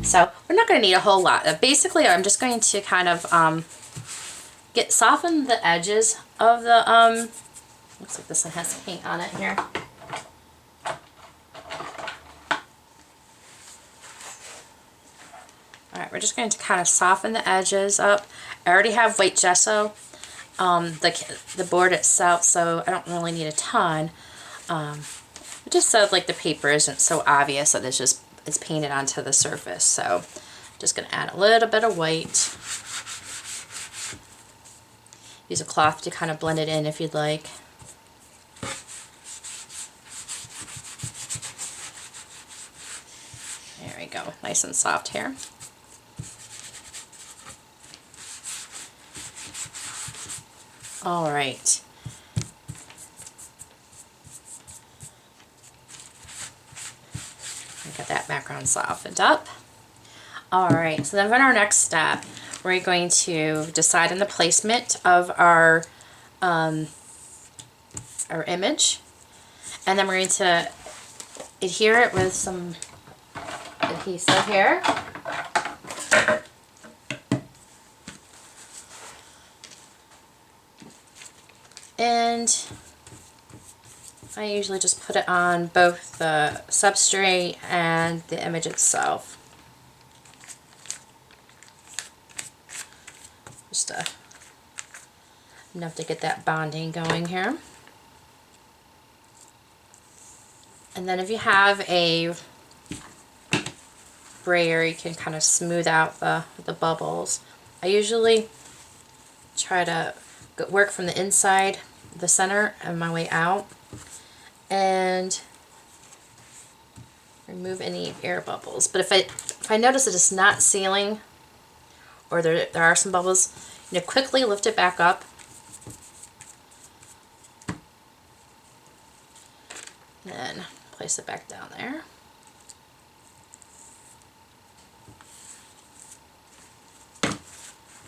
So we're not going to need a whole lot. Basically, I'm just going to kind of soften the edges of the, looks like this one has paint on it here. Alright, we're just going to kind of soften the edges up. I already have white gesso, the board itself, so I don't really need a ton. Just so like the paper isn't so obvious that it's painted onto the surface. So just going to add a little bit of white. Use a cloth to kind of blend it in if you'd like. There we go, nice and soft here. All right. Get that background softened up. All right, so then for our next step, we're going to decide on the placement of our image, and then we're going to adhere it with some adhesive here. And I usually just put it on both the substrate and the image itself. Just enough to get that bonding going here. And then if you have a brayer, you can kind of smooth out the bubbles. I usually try to work from the inside, the center, and my way out, and remove any air bubbles. But if I notice that it's not sealing, or there are some bubbles, quickly lift it back up. And then place it back down there.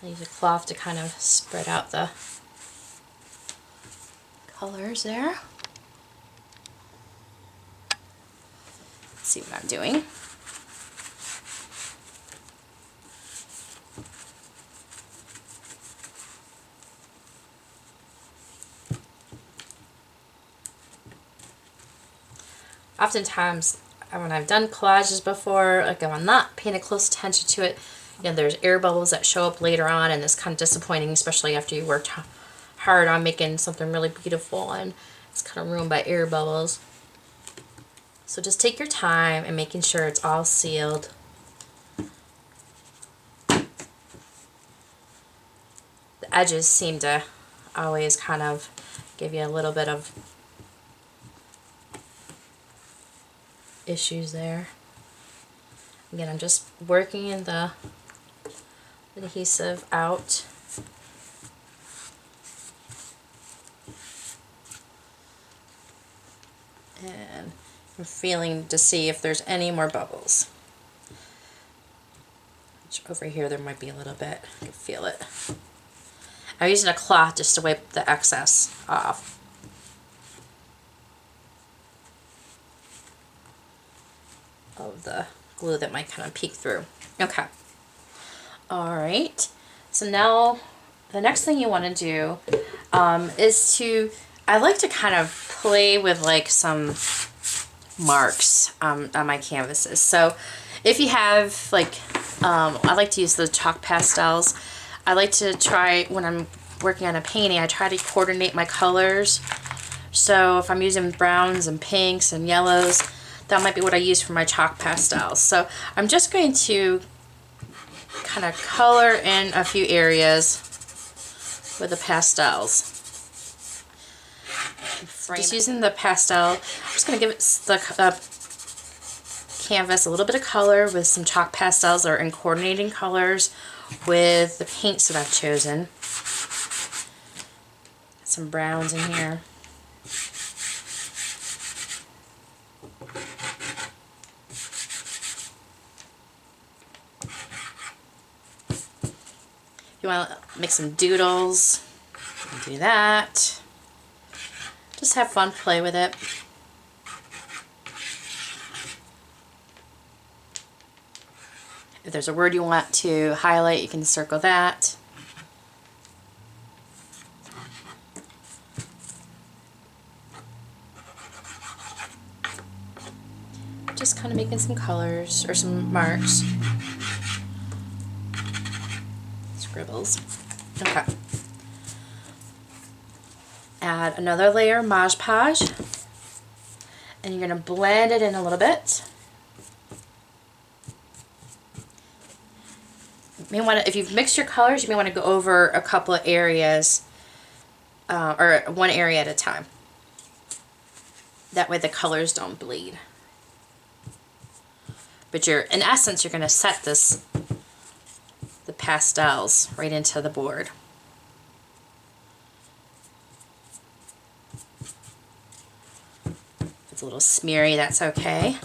I use a cloth to kind of spread out the colors there. Let's see what I'm doing. Oftentimes, when I've done collages before, like if I'm not paying close attention to it, there's air bubbles that show up later on, and it's kind of disappointing, especially after you worked hard on making something really beautiful, and it's kind of ruined by air bubbles. So just take your time and making sure it's all sealed. The edges seem to always kind of give you a little bit of issues there. Again, I'm just working the adhesive out. And I'm feeling to see if there's any more bubbles. Which over here there might be a little bit. I can feel it. I'm using a cloth just to wipe the excess off. Of the glue that might kind of peek through. Okay. Alright. So now the next thing you want to do is I like to kind of play with like some marks on my canvases. So if you have like, I like to use the chalk pastels. I like to try, when I'm working on a painting, I try to coordinate my colors. So if I'm using browns and pinks and yellows, that might be what I use for my chalk pastels. So I'm just going to kind of color in a few areas with the pastels. Just using the pastel, I'm just going to give it the canvas a little bit of color with some chalk pastels that are in coordinating colors with the paints that I've chosen. Some browns in here. You want to make some doodles, you can do that. Just have fun, play with it. If there's a word you want to highlight, you can circle that. Just kind of making some colors or some marks. Scribbles. Okay. Add another layer of Mod Podge. And you're going to blend it in a little bit. You may want to, if you've mixed your colors, you may want to go over a couple of areas, or one area at a time. That way the colors don't bleed. But in essence, you're going to set the pastels right into the board. If it's a little smeary, that's okay.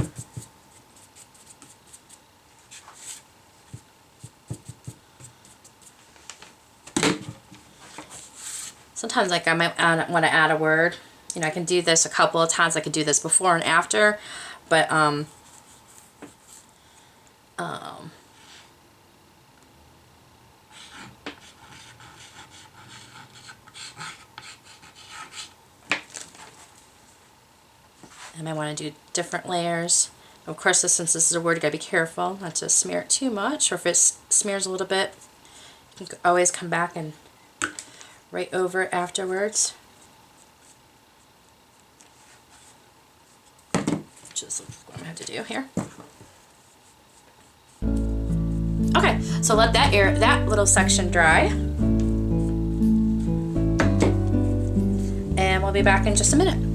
Sometimes, like, I might want to add a word. You know, I can do this a couple of times. I could do this before and after, but I might want to do different layers. Of course, since this is a word, you gotta be careful not to smear it too much, or if it smears a little bit, you can always come back and right over it afterwards. Just what I'm going to have to do here. Okay, so let that little section dry. And we'll be back in just a minute.